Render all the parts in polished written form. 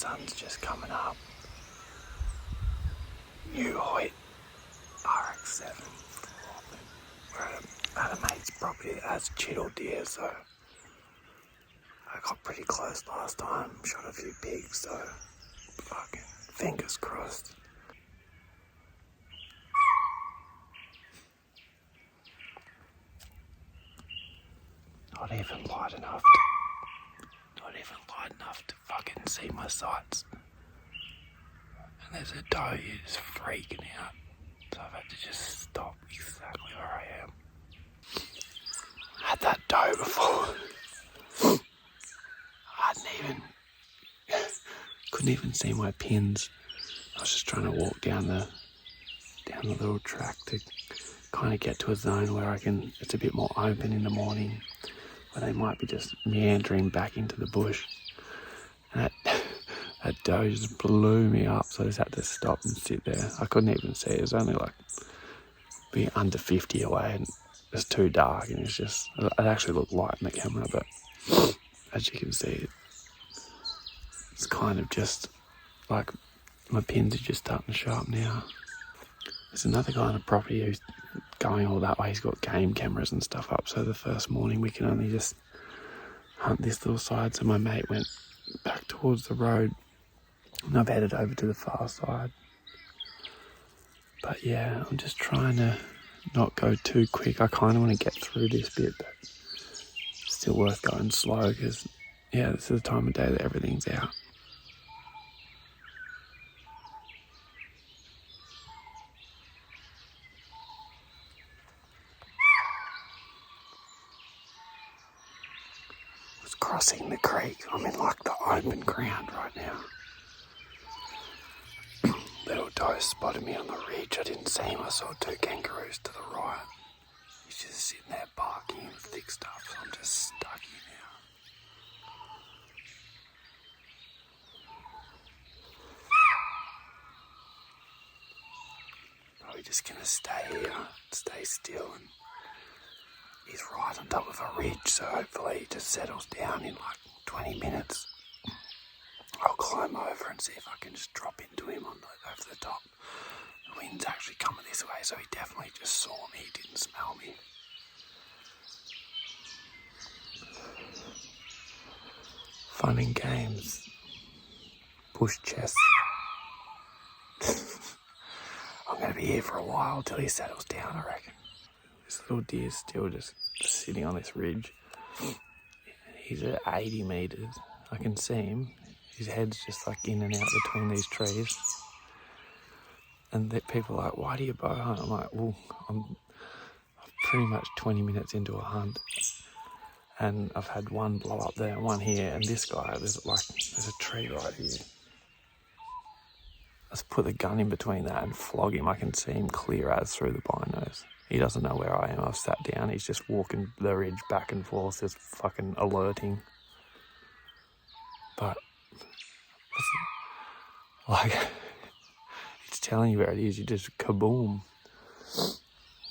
sun's just coming up. New Hoyt Rx7. We're at a mate's property that has Chital deer, so I got pretty close last time. Shot a few pigs, so fucking fingers crossed. Not even light enough to fucking see my sights. And there's a doe who's freaking out, so I've had to just stop exactly where I am. I had that doe before. Couldn't even see my pins. I was just trying to walk down the little track to kind of get to a zone where it's a bit more open in the morning, where they might be just meandering back into the bush. And that doe just blew me up, so I just had to stop and sit there. I couldn't even see. It was only like being under 50 away, and it was too dark, and it actually looked light in the camera, but as you can see, it's kind of just like my pins are just starting to show up now. There's another guy on the property who's going all that way. He's got game cameras and stuff up, so the first morning we can only just hunt this little side. So my mate went back towards the road and I've headed over to the far side. But yeah, I'm just trying to not go too quick. I kind of want to get through this bit, but it's still worth going slow because, yeah, this is the time of day that everything's out. Crossing the creek. I'm in like the open ground right now. Little doe spotted me on the ridge. I didn't see him. I saw two kangaroos to the right. He's just sitting there barking and thick stuff, so I'm just stuck here now. Probably just gonna stay here, stay still, and he's right on top of a ridge, so hopefully he just settles down in like 20 minutes. I'll climb over and see if I can just drop into him over the top. The wind's actually coming this way, so he definitely just saw me, he didn't smell me. Fun and games. Bush chess. I'm going to be here for a while till he settles down, I reckon. This little deer's still just sitting on this ridge. He's at 80 metres. I can see him. His head's just like in and out between these trees. And people are like, why do you bow hunt? I'm like, well, I'm pretty much 20 minutes into a hunt. And I've had one blow up there and one here. And this guy, there's a tree right here. Let's put the gun in between that and flog him. I can see him clear as through the binos. He doesn't know where I am. I've sat down. He's just walking the ridge back and forth, just fucking alerting. But like, it's telling you where it is. You just kaboom.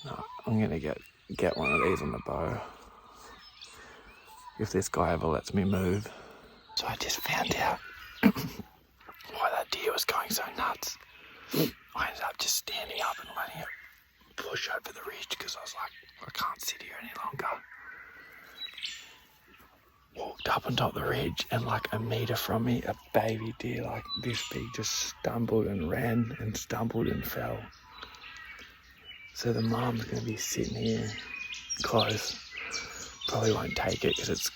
No, I'm gonna get one of these on the bow if this guy ever lets me move. So I just found out why that deer was going so nuts. I ended up just standing up and letting it push over the ridge because I was like, I can't sit here any longer. Walked up on top of the ridge, and like a metre from me, a baby deer like this big just stumbled and ran and stumbled and fell. So the mum's going to be sitting here close. Probably won't take it because it's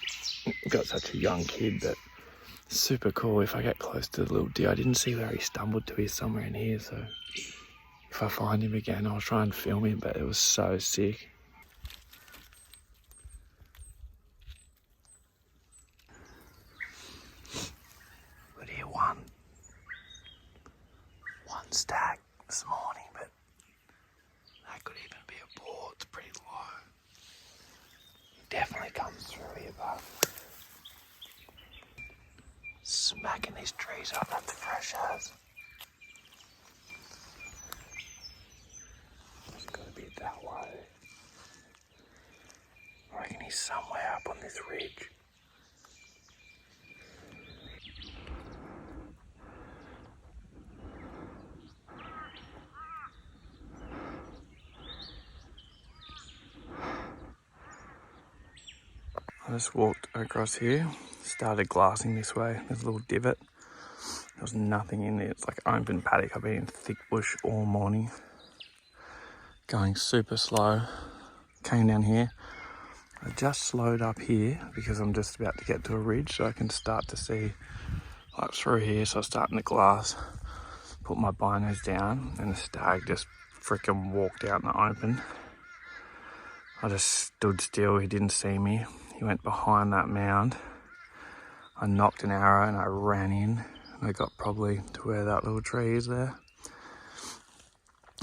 got such a young kid, but super cool if I get close to the little deer. I didn't see where he stumbled to. He's somewhere in here, so if I find him again, I'll try and film him, but it was so sick. But here one stag this morning, but that could even be a boar. It's pretty low. He definitely comes through here, but smacking these trees up, that's fresh as. It's got to be that way. I reckon he's somewhere up on this ridge. just walked across here, started glassing this way. There's a little divot. There was nothing in there. It's like open paddock. I've been in thick bush all morning, going super slow. Came down here. I just slowed up here because I'm just about to get to a ridge, so I can start to see like through here. So I was starting to glass, put my binos down, and the stag just freaking walked out in the open. I just stood still. He didn't see me. He went behind that mound. I knocked an arrow and I ran in. I got probably to where that little tree is there.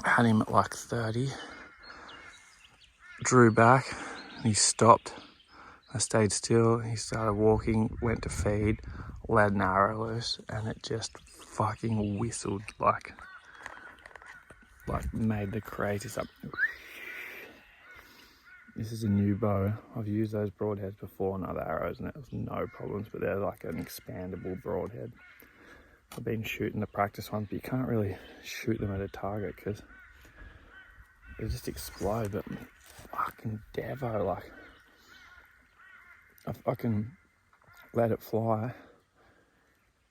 I had him at like 30. Drew back and he stopped. I stayed still. He started walking, went to feed, let an arrow loose, and it just fucking whistled like made the craziest up. This is a new bow. I've used those broadheads before on other arrows and it was no problems, but they're like an expandable broadhead. I've been shooting the practice ones, but you can't really shoot them at a target because they just explode. But fucking Devo, like, I fucking let it fly,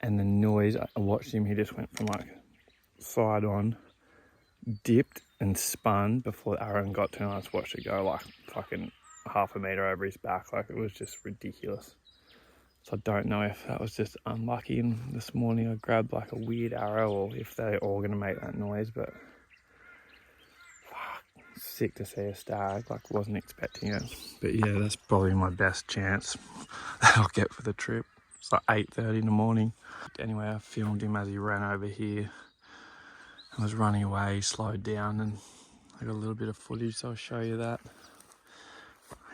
and the noise, I watched him, he just went from like side on, dipped and spun before the arrow got to him. I just watched it go like fucking half a metre over his back. Like, it was just ridiculous. So I don't know if that was just unlucky and this morning I grabbed like a weird arrow or if they're all going to make that noise, but fuck, sick to see a stag, like wasn't expecting it. But yeah, that's probably my best chance that I'll get for the trip. It's like 8:30 in the morning. Anyway, I filmed him as he ran over here. I was running away, he slowed down, and I got a little bit of footage, so I'll show you that.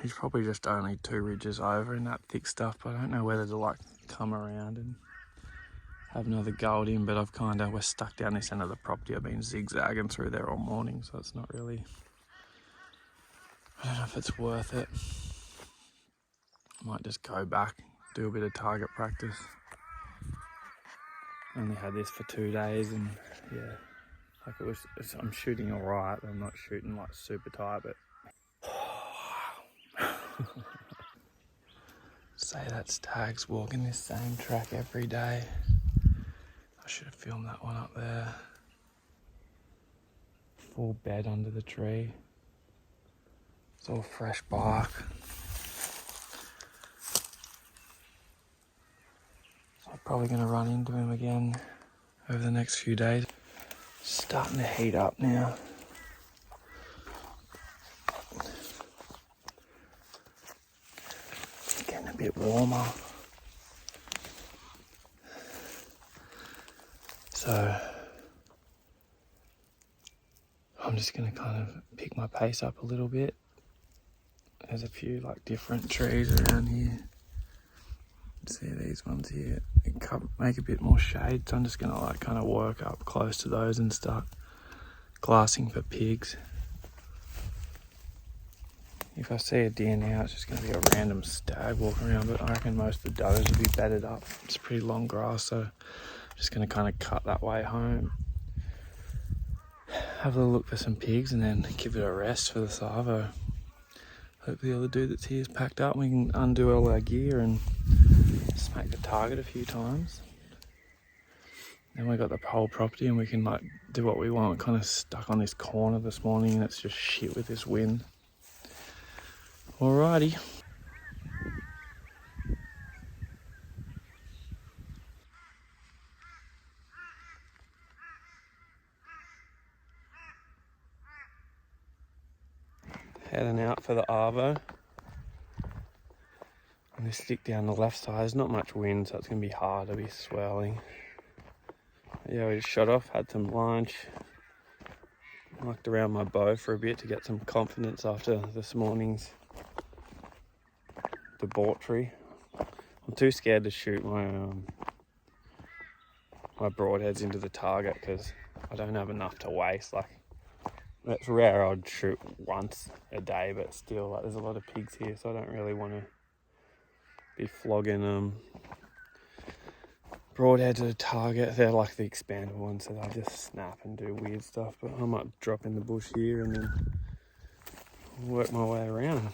He's probably just only 2 ridges over in that thick stuff, but I don't know whether to like come around and have another go at him, but we're stuck down this end of the property. I've been zigzagging through there all morning, so it's not really, I don't know if it's worth it. Might just go back, do a bit of target practice. Only had this for 2 days and yeah, like I'm shooting all right. I'm not shooting like super tight, but say that stag's walking this same track every day. I should have filmed that one up there. Full bed under the tree. It's all fresh bark. So I'm probably going to run into him again over the next few days. Starting to heat up now. Getting a bit warmer. So I'm just going to kind of pick my pace up a little bit. There's a few like different trees around here. See these ones here, make a bit more shade, so I'm just going to like kind of work up close to those and start glassing for pigs. If I see a deer now, it's just going to be a random stag walking around, but I reckon most of the does will be bedded up. It's pretty long grass, so I'm just going to kind of cut that way home. Have a look for some pigs and then give it a rest for the Savo. Hopefully the other dude that's here is packed up and we can undo all our gear and smack the target a few times. Then we got the whole property and we can like do what we want. We're kind of stuck on this corner this morning and it's just shit with this wind. Alrighty. Heading out for the Arvo. I'm going to stick down the left side. There's not much wind, so it's going to be hard to be swirling. Yeah, we just shot off, had some lunch. Mucked around my bow for a bit to get some confidence after this morning's debauchery. I'm too scared to shoot my broadheads into the target because I don't have enough to waste. Like, it's rare I'd shoot once a day, but still, like, there's a lot of pigs here, so I don't really want to be flogging broadhead to the target. They're like the expandable ones, so they'll just snap and do weird stuff, but I might drop in the bush here and then work my way around.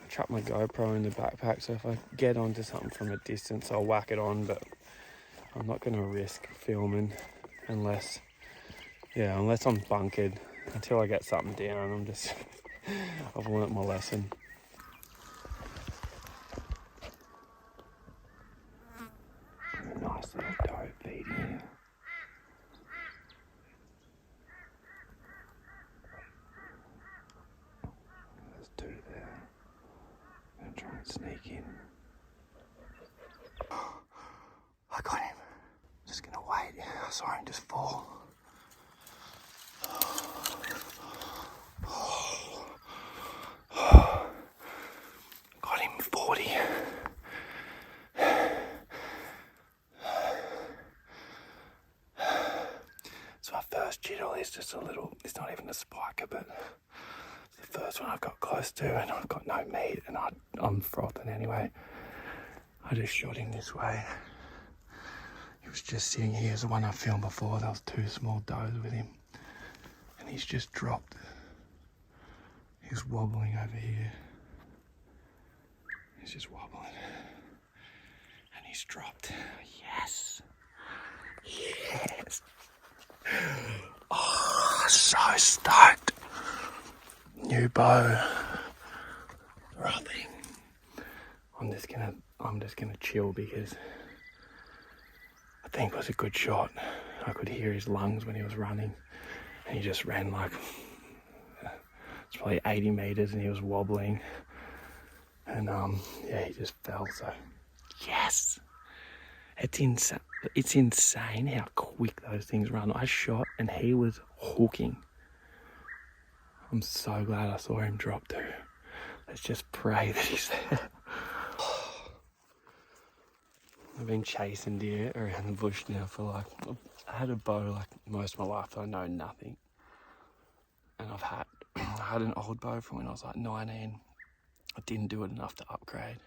I chuck my GoPro in the backpack, so if I get onto something from a distance, I'll whack it on, but I'm not going to risk filming unless I'm bunkered. Until I get something down, I've learnt my lesson. Nice little doe feeding here. There's two there. I'm going to try and sneak in. I got him. Just going to wait. I saw him just fall. Got him 40. So my first Chital is just a little, it's not even a spiker, but it's the first one I've got close to, and I've got no meat, and I'm frothing anyway. I just shot him this way. He was just sitting here. As the one I filmed before, there was two small does with him, and he's just dropped. He's wobbling over here. He's just wobbling, and he's dropped. Yes, yes. Oh, so stoked. New bow. Nothing. I'm just gonna chill because I think it was a good shot. I could hear his lungs when he was running, and he just ran like it's probably 80 meters, and he was wobbling, and yeah, he just fell. So yes, it's insane how quick those things run. I shot and he was hooking. I'm so glad I saw him drop too. Let's just pray that he's there. I've been chasing deer around the bush now for I had a bow like most of my life, so I know nothing. And I had an old bow from when I was like 19. I didn't do it enough to upgrade.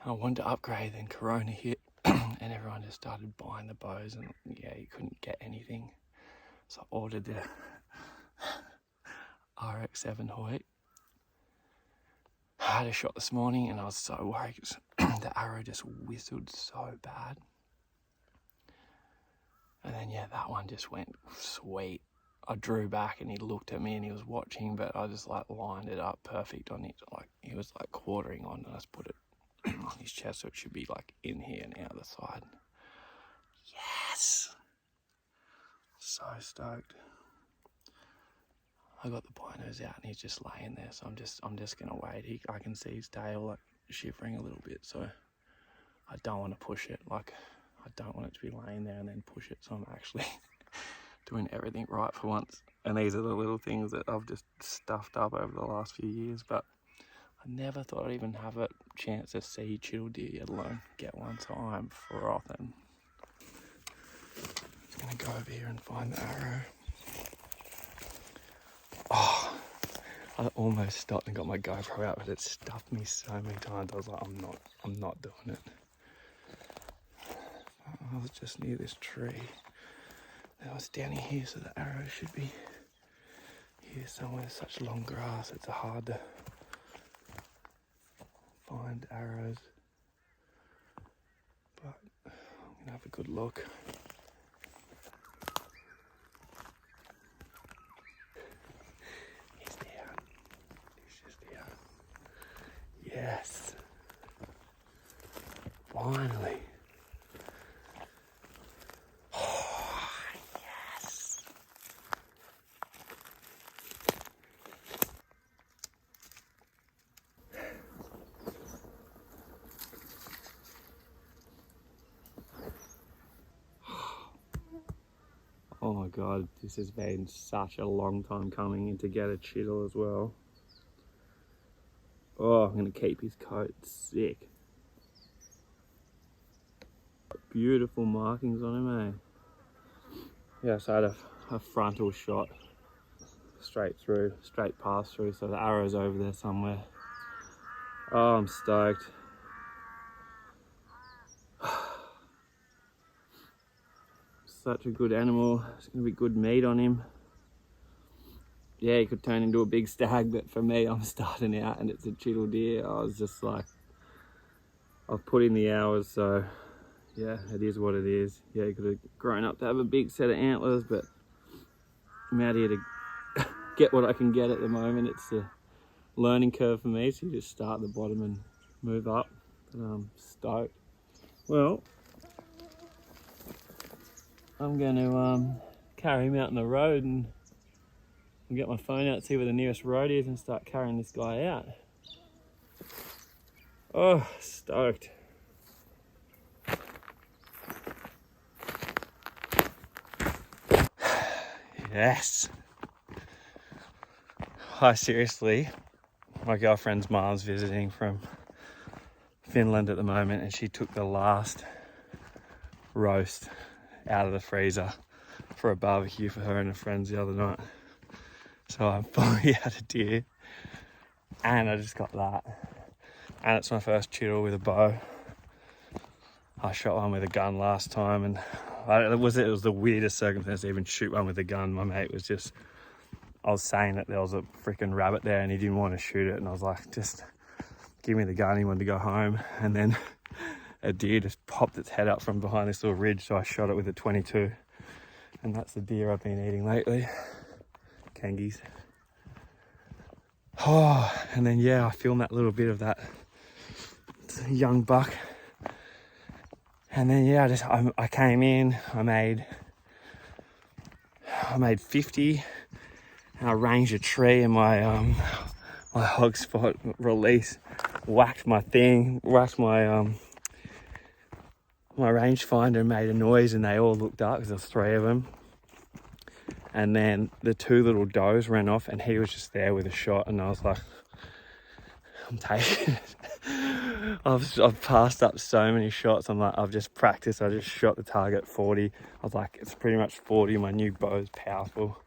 And I wanted to upgrade, then Corona hit, and everyone just started buying the bows, and yeah, you couldn't get anything. So I ordered the Rx7 Hoyt. I had a shot this morning, and I was so worried because the arrow just whistled so bad. And then yeah, that one just went sweet. I drew back and he looked at me and he was watching, but I just lined it up perfect on it. He was quartering on, and I just put it on his chest, so it should be in here and out the side. Yes! So stoked. I got the binos out and he's just laying there, so I'm just gonna wait. I can see his tail shivering a little bit, so I don't want to push it. I don't want it to be laying there and then push it, so I'm actually doing everything right for once. And these are the little things that I've just stuffed up over the last few years, but I never thought I'd even have a chance to see Chital deer, let alone get one, so I'm frothing. I'm gonna go over here and find the arrow. Oh, I almost stopped and got my GoPro out, but it stuffed me so many times. I was like, I'm not doing it. I was just near this tree. Now it's down here, so the arrow should be here somewhere. There's such long grass, it's hard to find arrows. But I'm gonna have a good look. He's there. He's just there. Yes. Finally. Oh, yes. Oh my god, this has been such a long time coming, and to get a Chital as well. Oh, I'm gonna keep his coat. Sick. Beautiful markings on him, eh? Yeah, so I had a frontal shot straight through, straight pass through, so the arrow's over there somewhere. Oh, I'm stoked. Such a good animal. There's gonna be good meat on him. yeah, he could turn into a big stag, but for me, I'm starting out and it's a Chital deer. I was just like, I've put in the hours, so yeah, it is what it is. Yeah, he could have grown up to have a big set of antlers, but I'm out here to get what I can get at the moment. It's a learning curve for me, so you just start at the bottom and move up. But I'm stoked. Well, I'm going to carry him out on the road and get my phone out, see where the nearest road is, and start carrying this guy out. Oh, stoked. Yes. I seriously, my girlfriend's mom's visiting from Finland at the moment, and she took the last roast out of the freezer for a barbecue for her and her friends the other night. So I'm fully out of deer, and I just got that. And it's my first Chital with a bow. I shot one with a gun last time, and it was the weirdest circumstance to even shoot one with a gun. My mate was just, I was saying that there was a freaking rabbit there and he didn't want to shoot it, and I was like, just give me the gun. He wanted to go home, and then a deer just popped its head up from behind this little ridge, so I shot it with a 22, and that's the deer I've been eating lately. Kangies. Oh, and then yeah, I filmed that little bit of that young buck, and then yeah, I came in, I made 50, and I ranged a tree, and my hog spot release whacked my my rangefinder, made a noise, and they all looked up because there was 3 of them. And then the 2 little does ran off, and he was just there with a shot, and I was like, I'm taking it. I've passed up so many shots. I'm like, I've just practiced. I just shot the target 40. I was like, it's pretty much 40. My new bow is powerful.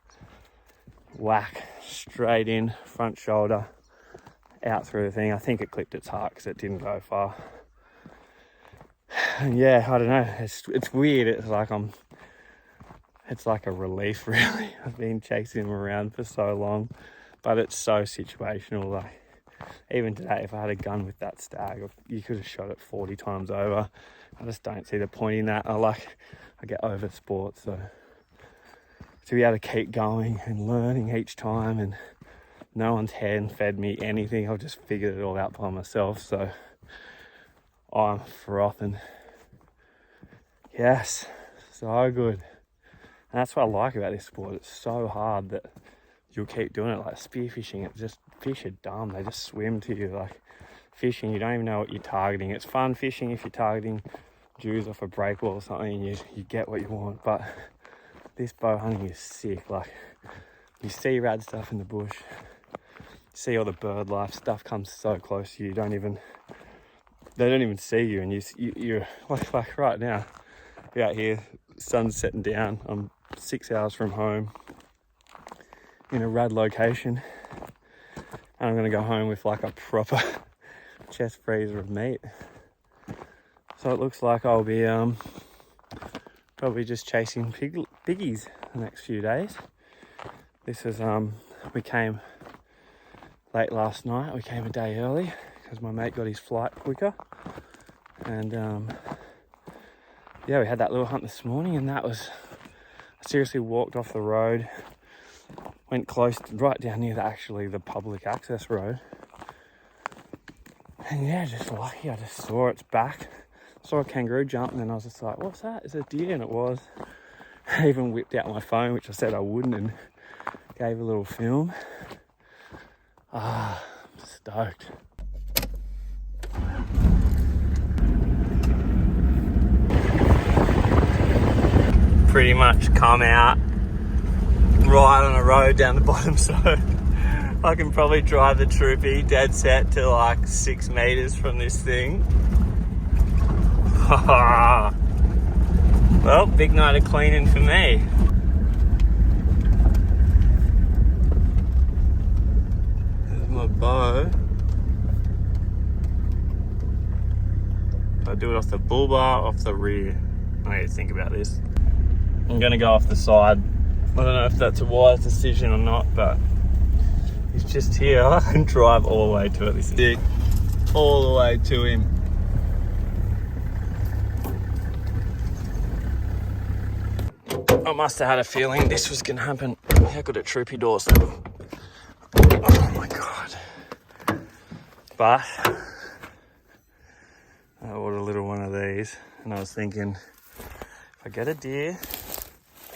Whack, straight in, front shoulder, out through the thing. I think it clipped its heart because it didn't go far. And yeah, I don't know. It's weird. It's like a relief, really. I've been chasing him around for so long, but it's so situational. Like, even today, if I had a gun with that stag, you could have shot it 40 times over. I just don't see the point in that. I get over sport, so to be able to keep going and learning each time, and no one's hand-fed me anything. I've just figured it all out by myself, so I'm frothing. Yes, so good. And that's what I like about this sport. It's so hard that you'll keep doing it. Like spearfishing, fish are dumb. They just swim to you. Like fishing, you don't even know what you're targeting. It's fun fishing if you're targeting Jews off a breakwall or something, and you get what you want. But this bow hunting is sick. Like, you see rad stuff in the bush, you see all the bird life, stuff comes so close to you, they don't even see you, and you're like right now, you're out here, sun's setting down, I'm 6 hours from home in a rad location, and I'm gonna go home with like a proper chest freezer of meat. So it looks like I'll be probably just chasing piggies the next few days. This is we came late last night. We came a day early because my mate got his flight quicker, and yeah, we had that little hunt this morning, and that was, I seriously walked off the road, went close right down near the public access road, and yeah, just lucky. I just saw its back, saw a kangaroo jump, and then I was just like, what's that? Is it a deer? And it was. I even whipped out my phone, which I said I wouldn't, and gave a little film. I'm stoked. Pretty much come out right on a road down the bottom, so I can probably drive the troopy dead set to like 6 meters from this thing. Well, big night of cleaning for me. There's my bow. I do it off the bull bar, off the rear. I need to think about this. I'm gonna go off the side. I don't know if that's a wise decision or not, but He's just here. I can drive all the way to it. This is it. All the way to him. I must have had a feeling this was going to happen. How good at troopy doors. Oh my God. But I ordered a little one of these, and I was thinking, if I get a deer,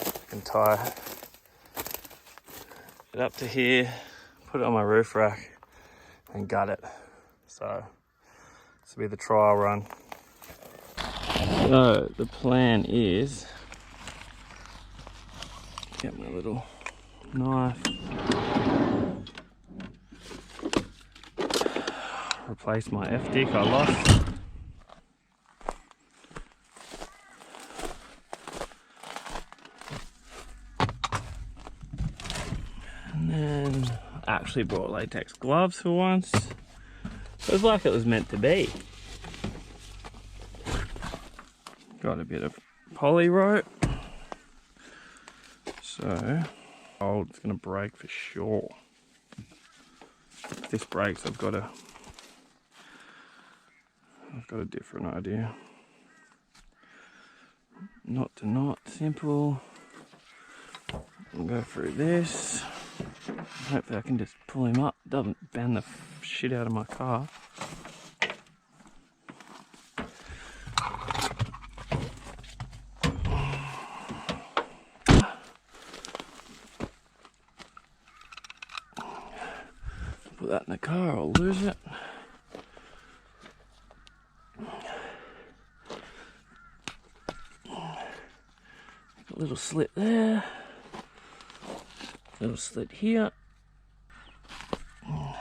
I can tie it up to here, put it on my roof rack, and gut it. So this will be the trial run. So the plan is get my little knife, replace my F-dick I lost. And then I actually brought latex gloves for once. It was like it was meant to be. Got a bit of poly rope. So, oh, it's gonna break for sure. If this breaks, I've got a different idea. Knot to knot, simple. I'll go through this. Hopefully I can just pull him up. Doesn't bend the shit out of my car. Put that in the car, I'll lose it. A little slit there. Little slit here. I'm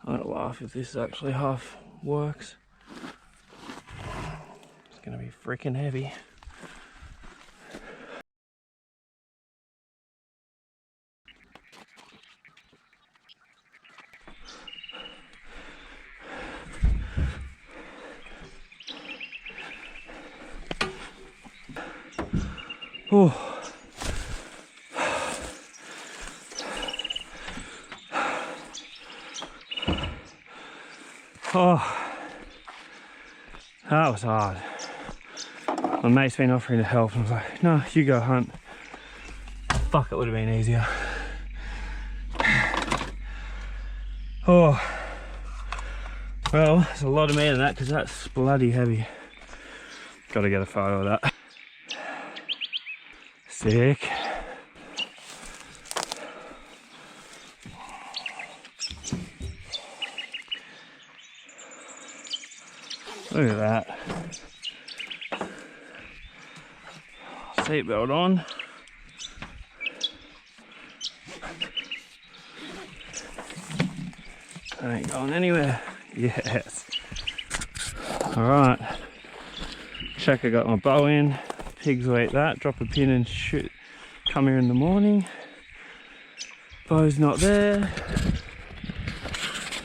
gonna laugh if this actually half works. It's gonna be freaking heavy. Oh. Oh, that was hard. My mate's been offering to help and I was like, no, you go hunt. Fuck, it would have been easier. Oh, well, there's a lot of meat in that because that's bloody heavy. Got to get a photo of that. Sick. Look at that. Seatbelt on. I ain't going anywhere. Yes. Alright. Check I got my bow in. Pigs will eat that. Drop a pin and shoot. Come here in the morning. Bow's not there.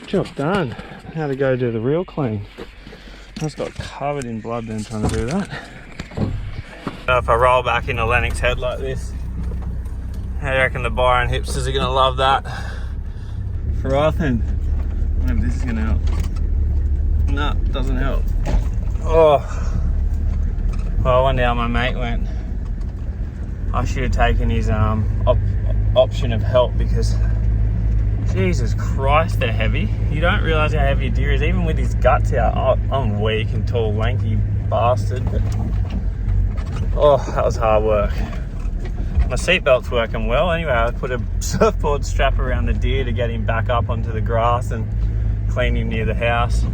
Job done. Now to go do the real clean. I just got covered in blood then trying to do that. If I roll back into Lennox head like this, how do you reckon the Byron hipsters are going to love that? Frothing. I wonder if this is going to help. No, it doesn't help. Oh. Well, I wonder how my mate went. I should have taken his option of help because Jesus Christ, they're heavy. You don't realise how heavy a deer is, even with his guts out. I'm weak and tall, lanky bastard, but oh, that was hard work. My seatbelt's working well. Anyway, I put a surfboard strap around the deer to get him back up onto the grass and clean him near the house.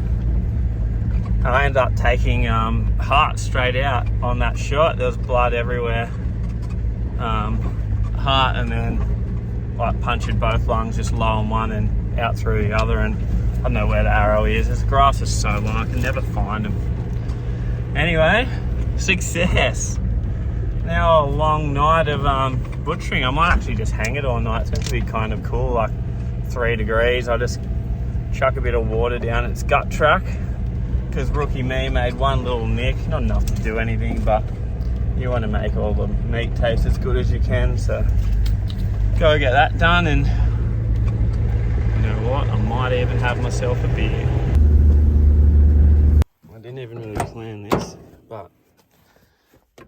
I ended up taking heart straight out on that shot. There was blood everywhere. Heart, and then like punctured both lungs, just low on one and out through the other, and I don't know where the arrow is. This grass is so long, I can never find them. Anyway, success. Now a long night of butchering. I might actually just hang it all night. It's meant to be kind of cool, like 3 degrees. I just chuck a bit of water down its gut track because rookie me made one little nick. Not enough to do anything, but you want to make all the meat taste as good as you can, so go get that done, and you know what, I might even have myself a beer. I didn't even really plan this, but I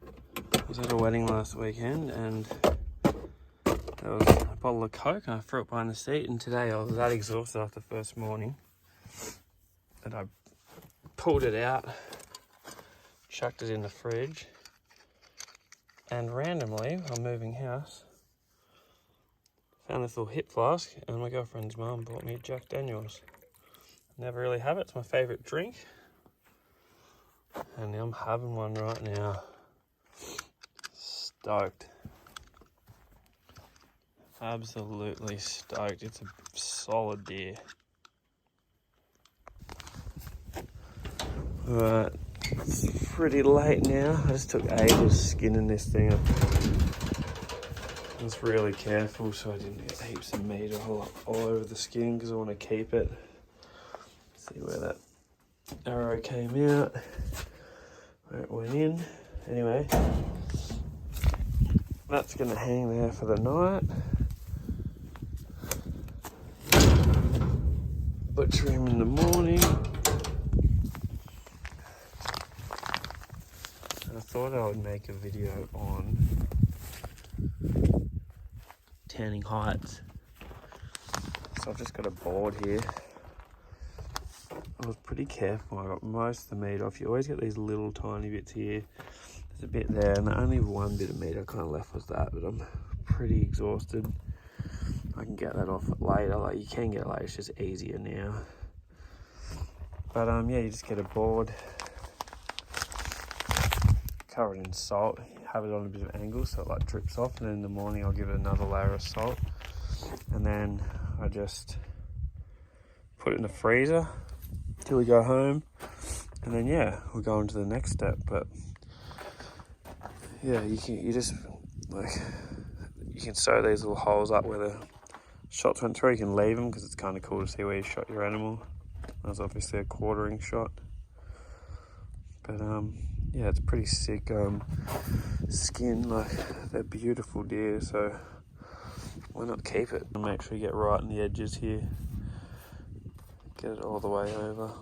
was at a wedding last weekend and there was a bottle of Coke and I threw it behind the seat, and today I was that exhausted after the first morning that I pulled it out, chucked it in the fridge, and randomly, while moving house, found this little hip flask, and my girlfriend's mum bought me Jack Daniels. Never really have it, it's my favourite drink. And I'm having one right now. Stoked. Absolutely stoked. It's a solid beer. Alright, it's pretty late now. I just took ages skinning this thing up. I was really careful so I didn't get heaps of meat all over the skin because I want to keep it. See where that arrow came out, where it went in. Anyway, that's going to hang there for the night. Butcher him in the morning. And I thought I would make a video on tanning heights. So I've just got a board here. I was pretty careful. I got most of the meat off. You always get these little tiny bits here. There's a bit there, and the only one bit of meat I kind of left was that, but I'm pretty exhausted. I can get that off later. Like, you can get it later, it's just easier now. But yeah, you just get a board, cover it in salt, have it on a bit of angle so it like drips off, and then in the morning I'll give it another layer of salt, and then I just put it in the freezer till we go home, and then yeah, we'll go on to the next step. But yeah, you can sew these little holes up where the shots went through. You can leave them because it's kind of cool to see where you shot your animal. That was obviously a quartering shot, but yeah, it's pretty sick skin. Like, they're beautiful deer, so why not keep it and make sure you get right on the edges here. Get it all the way over.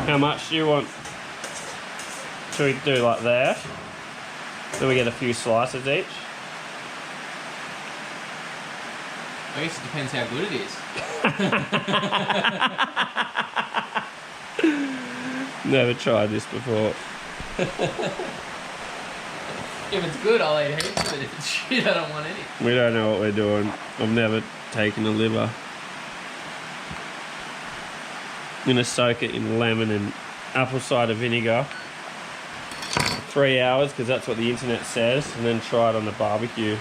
How much do you want? Should we do like that? Do we get a few slices each? I guess it depends how good it is. Never tried this before. If it's good, I'll eat heaps, but if it's shit, I don't want any. We don't know what we're doing. I've never taken a liver. I'm going to soak it in lemon and apple cider vinegar for 3 hours, because that's what the internet says, and then try it on the barbecue.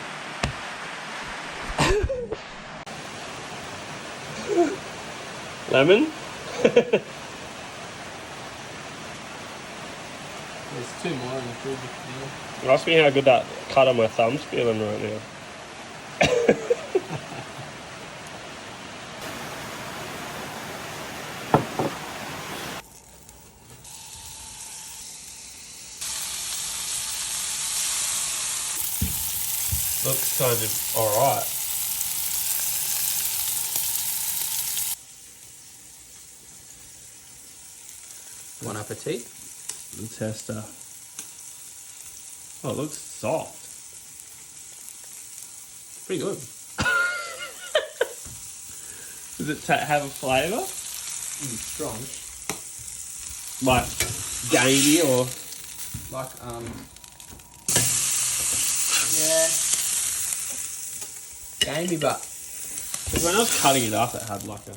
Lemon? There's two more in the fridge. Ask me how good that cut on my thumb's feeling right now. Looks kind of alright. Bon appetit. The tester. Oh, it looks soft. Pretty good. Does it have a flavour? Strong. Like gamey or? Like, yeah. Gamey, but... Because when I was cutting it up, it had like a...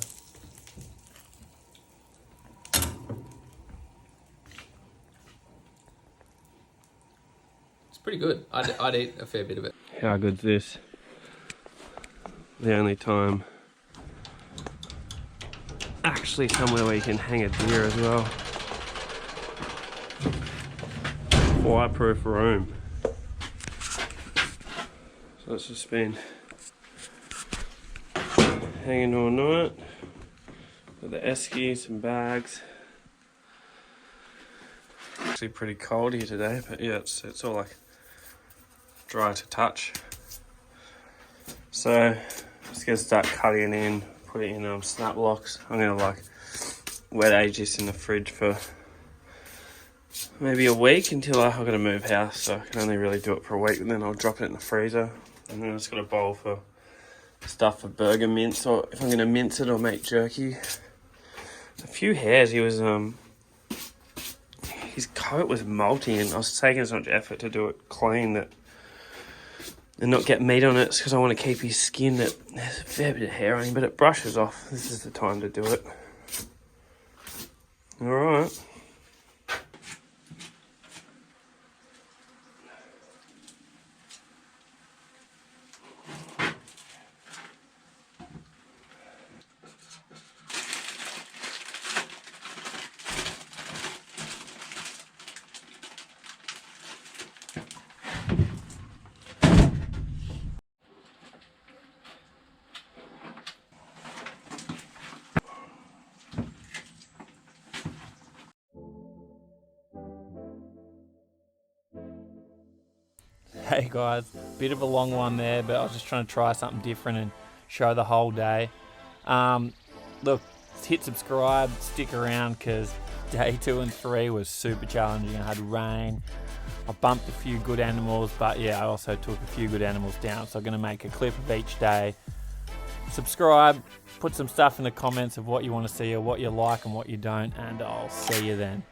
It's pretty good. I'd eat a fair bit of it. How good's this? The only time actually somewhere where you can hang a deer as well. Fireproof room. So it's just been hanging all night. Got the esky, some bags. Actually pretty cold here today, but yeah, it's all like dry to touch. So just gonna start cutting in, put it in snap blocks. I'm gonna like wet age this in the fridge for maybe a week until I've got to move house, so I can only really do it for a week, and then I'll drop it in the freezer. And then I just got a bowl for stuff for burger mince, or if I'm going to mince it or make jerky. A few hairs, he was his coat was molting, and I was taking so much effort to do it clean that and not get meat on it, because I want to keep his skin. That there's a fair bit of hair on him, but it brushes off. This is the time to do it. All right. Hey guys, bit of a long one there, but I was just trying to try something different and show the whole day. Look, hit subscribe, stick around, because day 2 and 3 was super challenging. I had rain, I bumped a few good animals, but yeah, I also took a few good animals down, so I'm going to make a clip of each day. Subscribe, put some stuff in the comments of what you want to see or what you like and what you don't, and I'll see you then.